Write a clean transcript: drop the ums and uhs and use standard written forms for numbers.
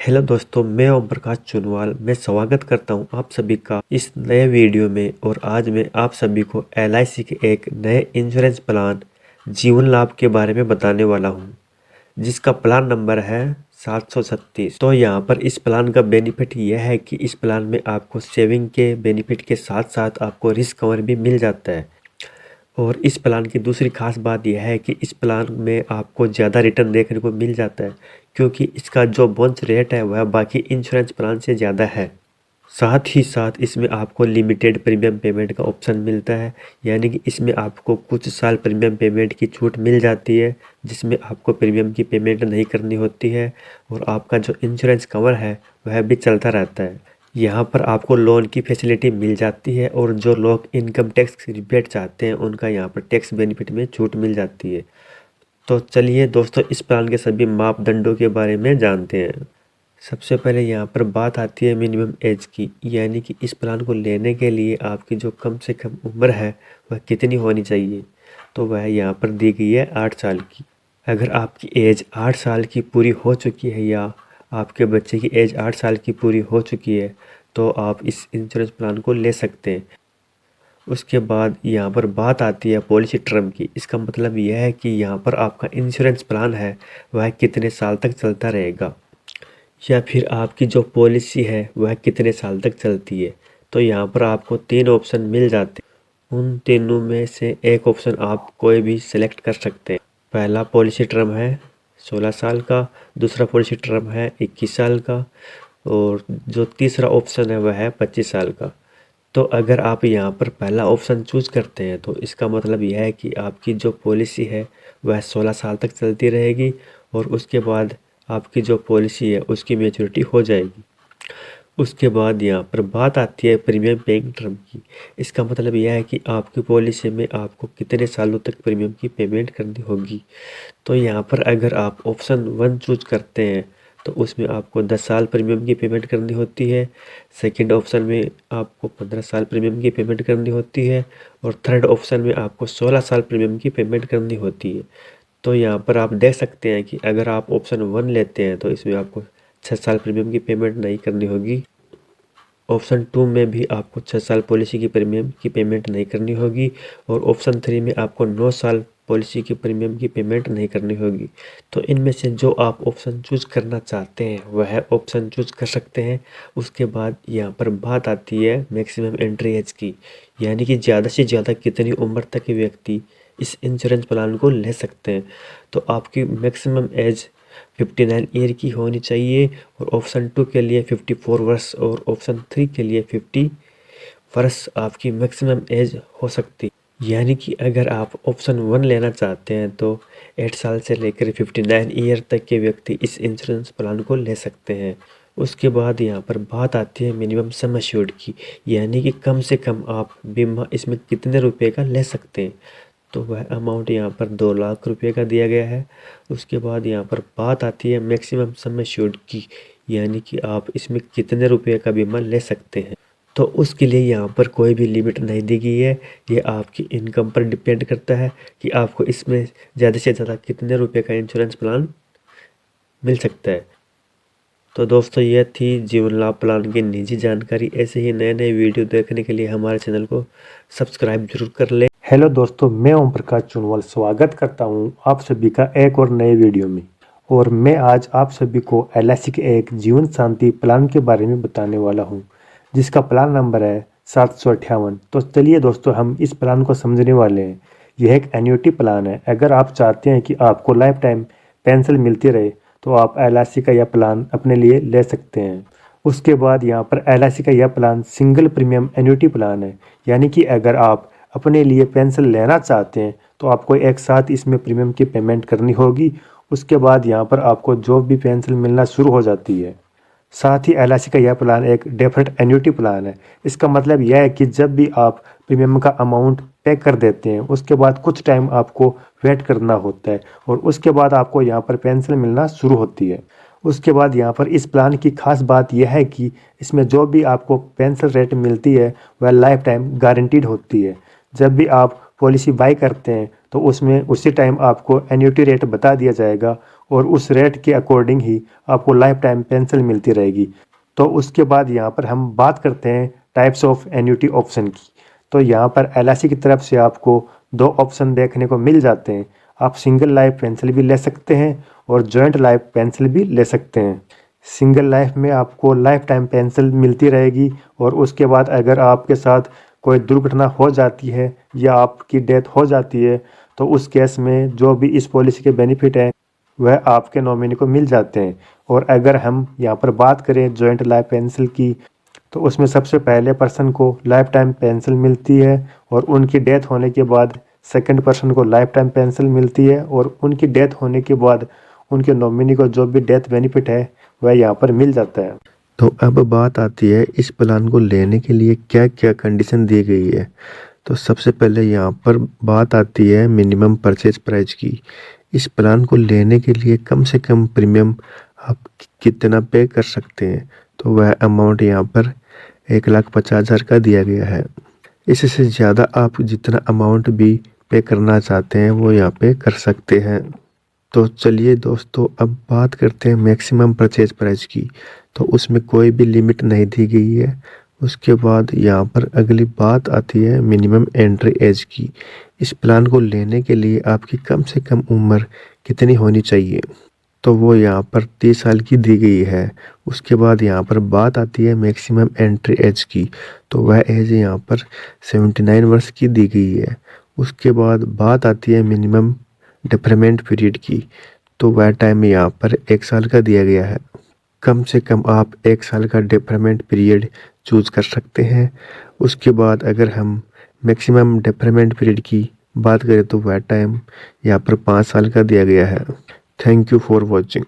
Hello दोस्तों, मैं ओम प्रकाश चुनवाल। मैं स्वागत करता हूं आप सभी का इस नए वीडियो में। और आज मैं आप सभी को एलआईसी के एक नए इंश्योरेंस प्लान जीवन लाभ के बारे में बताने वाला हूं, जिसका प्लान नंबर है 736। तो यहां पर इस प्लान का बेनिफिट यह है कि इस प्लान में आपको सेविंग के बेनिफिट के साथ साथ आपको रिस्क कवर भी मिल जाता है। और इस प्लान की दूसरी खास बात यह है कि इस प्लान में आपको ज़्यादा रिटर्न देखने को मिल जाता है, क्योंकि इसका जो बोनस रेट है वह बाकी इंश्योरेंस प्लान से ज़्यादा है। साथ ही साथ इसमें आपको लिमिटेड प्रीमियम पेमेंट का ऑप्शन मिलता है, यानी कि इसमें आपको कुछ साल प्रीमियम पेमेंट की छूट मिल जाती है, जिसमें आपको प्रीमियम की पेमेंट नहीं करनी होती है और आपका जो इंश्योरेंस कवर है वह भी चलता रहता है। यहाँ पर आपको लोन की फैसिलिटी मिल जाती है और जो लोग इनकम टैक्स रिबेट चाहते हैं उनका यहाँ पर टैक्स बेनिफिट में छूट मिल जाती है। तो चलिए दोस्तों, इस प्लान के सभी मापदंडों के बारे में जानते हैं। सबसे पहले यहाँ पर बात आती है मिनिमम एज की, यानी कि इस प्लान को लेने के लिए आपकी जो कम से कम उम्र है वह कितनी होनी चाहिए। तो वह यहाँ पर दी गई है 8 साल की। अगर आपकी एज 8 साल की पूरी हो चुकी है या आपके बच्चे की एज 8 साल की पूरी हो चुकी है तो आप इस इंश्योरेंस प्लान को ले सकते हैं। उसके बाद यहाँ पर बात आती है पॉलिसी टर्म की। इसका मतलब यह है कि यहाँ पर आपका इंश्योरेंस प्लान है वह कितने साल तक चलता रहेगा, या फिर आपकी जो पॉलिसी है वह कितने साल तक चलती है। तो यहाँ पर आपको 3 ऑप्शन मिल जाते हैं। उन तीनों में से एक ऑप्शन आप कोई भी सिलेक्ट कर सकते हैं। पहला पॉलिसी टर्म है 16 साल का, दूसरा पॉलिसी टर्म है 21 साल का और जो तीसरा ऑप्शन है वह है 25 साल का। तो अगर आप यहाँ पर पहला ऑप्शन चूज करते हैं तो इसका मतलब यह है कि आपकी जो पॉलिसी है वह 16 साल तक चलती रहेगी और उसके बाद आपकी जो पॉलिसी है उसकी मैच्योरिटी हो जाएगी। उसके बाद यहाँ पर बात आती है प्रीमियम पेइंग टर्म की। इसका मतलब यह है कि आपकी पॉलिसी में आपको कितने सालों तक प्रीमियम की पेमेंट करनी होगी। तो यहाँ पर अगर आप ऑप्शन 1 चूज करते हैं तो उसमें आपको 10 साल प्रीमियम की पेमेंट करनी होती है। सेकंड ऑप्शन में आपको 15 साल प्रीमियम की पेमेंट करनी होती है और थर्ड ऑप्शन में आपको 16 साल प्रीमियम की पेमेंट करनी होती है। तो यहाँ पर आप देख सकते हैं कि अगर आप ऑप्शन 1 लेते हैं तो इसमें आपको 6 साल प्रीमियम की पेमेंट नहीं करनी होगी। ऑप्शन 2 में भी आपको 6 साल पॉलिसी की प्रीमियम की पेमेंट नहीं करनी होगी और ऑप्शन 3 में आपको 9 साल पॉलिसी की प्रीमियम की पेमेंट नहीं करनी होगी। तो इनमें से जो आप ऑप्शन चूज करना चाहते हैं वह ऑप्शन चूज कर सकते हैं। उसके बाद यहाँ पर बात आती है मैक्सिमम एंट्री एज की, यानी कि ज़्यादा से ज़्यादा कितनी उम्र तक के व्यक्ति इस इंश्योरेंस प्लान को ले सकते हैं। तो आपकी मैक्सिमम एज 59 ईयर की होनी चाहिए और ऑप्शन 2 के लिए 54 वर्ष और ऑप्शन 3 के लिए 50 वर्ष आपकी मैक्सिमम एज हो सकती है। यानी कि अगर आप ऑप्शन 1 लेना चाहते हैं तो 8 साल से लेकर 59 ईयर तक के व्यक्ति इस इंश्योरेंस प्लान को ले सकते हैं। उसके बाद यहाँ पर बात आती है मिनिमम सम एश्योर्ड की, यानी कि कम से कम आप बीमा इसमें कितने रुपए का ले सकते हैं। तो वह अमाउंट यहाँ पर 2 लाख रुपए का दिया गया है। उसके बाद यहाँ पर बात आती है मैक्सिमम सम एश्योर्ड की, यानी कि आप इसमें कितने रुपए का बीमा ले सकते हैं। तो उसके लिए यहाँ पर कोई भी लिमिट नहीं दी गई है। ये आपकी इनकम पर डिपेंड करता है कि आपको इसमें ज़्यादा से ज़्यादा कितने रुपए का इंश्योरेंस प्लान मिल सकता है। तो दोस्तों, यह थी जीवन लाभ प्लान की निजी जानकारी। ऐसे ही नए नए वीडियो देखने के लिए हमारे चैनल को सब्सक्राइब जरूर कर लें। हेलो दोस्तों, मैं ओम प्रकाश चुनवाल स्वागत करता हूं आप सभी का एक और नए वीडियो में। और मैं आज आप सभी को एलआईसी के एक जीवन शांति प्लान के बारे में बताने वाला हूं, जिसका प्लान नंबर है 758। तो चलिए दोस्तों, हम इस प्लान को समझने वाले हैं। यह एक एन्युटी प्लान है। अगर आप चाहते हैं कि आपको लाइफ टाइम पेंशन मिलती रहे तो आप एलआईसी का यह प्लान अपने लिए ले सकते हैं। उसके बाद यहाँ पर एलआईसी का यह plan single premium annuity plan है, यानी कि अगर आप अपने लिए पेंशन लेना चाहते हैं तो आपको एक साथ इसमें प्रीमियम की पेमेंट करनी होगी। उसके बाद यहाँ पर आपको जो भी पेंशन मिलना शुरू हो जाती है। साथ ही एलआईसी का यह प्लान एक डेफर्ड एन्युटी प्लान है। इसका मतलब यह है कि जब भी आप प्रीमियम का अमाउंट पे कर देते हैं उसके बाद कुछ टाइम आपको वेट करना होता है और उसके बाद आपको यहाँ पर पेंशन मिलना शुरू होती है। उसके बाद यहाँ पर इस प्लान की खास बात यह है कि इसमें जो भी आपको पेंशन रेट मिलती है वह लाइफ टाइम गारंटीड होती है। जब भी आप पॉलिसी बाई करते हैं तो उसमें उसी टाइम आपको एन्युटी रेट बता दिया जाएगा और उस रेट के अकॉर्डिंग ही आपको लाइफ टाइम पेंशन मिलती रहेगी। तो उसके बाद यहाँ पर हम बात करते हैं टाइप्स ऑफ एन्युटी ऑप्शन की। तो यहाँ पर LIC की तरफ से आपको 2 ऑप्शन देखने को मिल जाते हैं। आप सिंगल लाइफ पेंशन भी ले सकते हैं और जॉइंट लाइफ पेंशन भी ले सकते हैं। सिंगल लाइफ में आपको लाइफ टाइम पेंशन मिलती रहेगी और उसके बाद अगर आपके साथ कोई दुर्घटना हो जाती है या आपकी डेथ हो जाती है तो उस केस में जो भी इस पॉलिसी के बेनिफिट हैं वह आपके नॉमिनी को मिल जाते हैं। और अगर हम यहाँ पर बात करें जॉइंट लाइफ पेंशन की तो उसमें सबसे पहले पर्सन को लाइफ टाइम पेंशन मिलती है और उनकी डेथ होने के बाद सेकंड पर्सन को लाइफ टाइम पेंशन मिलती है और उनकी डेथ होने के बाद उनके नॉमिनी को जो भी डेथ बेनिफिट है वह यहाँ पर मिल जाता है। तो अब बात आती है इस प्लान को लेने के लिए क्या क्या कंडीशन दी गई है। तो सबसे पहले यहाँ पर बात आती है मिनिमम परचेज प्राइस की। इस प्लान को लेने के लिए कम से कम प्रीमियम आप कितना पे कर सकते हैं, तो वह अमाउंट यहाँ पर 1,50,000 का दिया गया है। इससे ज़्यादा आप जितना अमाउंट भी पे करना चाहते हैं वो यहाँ पे कर सकते हैं। तो चलिए दोस्तों अब बात करते हैं मैक्सिमम परचेज प्राइस की। तो उसमें कोई भी लिमिट नहीं दी गई है। उसके बाद यहाँ पर अगली बात आती है मिनिमम एंट्री एज की। इस प्लान को लेने के लिए आपकी कम से कम उम्र कितनी होनी चाहिए, तो वो यहाँ पर 30 साल की दी गई है। उसके बाद यहाँ पर बात आती है मैक्सिमम एंट्री एज की, तो वह एज यहाँ पर 79 वर्ष की दी गई है। उसके बाद बात आती है मिनिमम डिफरमेंट पीरियड की, तो वह टाइम यहाँ पर 1 साल का दिया गया है। कम से कम आप 1 साल का डिफरमेंट पीरियड चूज कर सकते हैं। उसके बाद अगर हम मैक्सिमम डिफरमेंट पीरियड की बात करें तो वह टाइम यहाँ पर 5 साल का दिया गया है। Thank you for watching.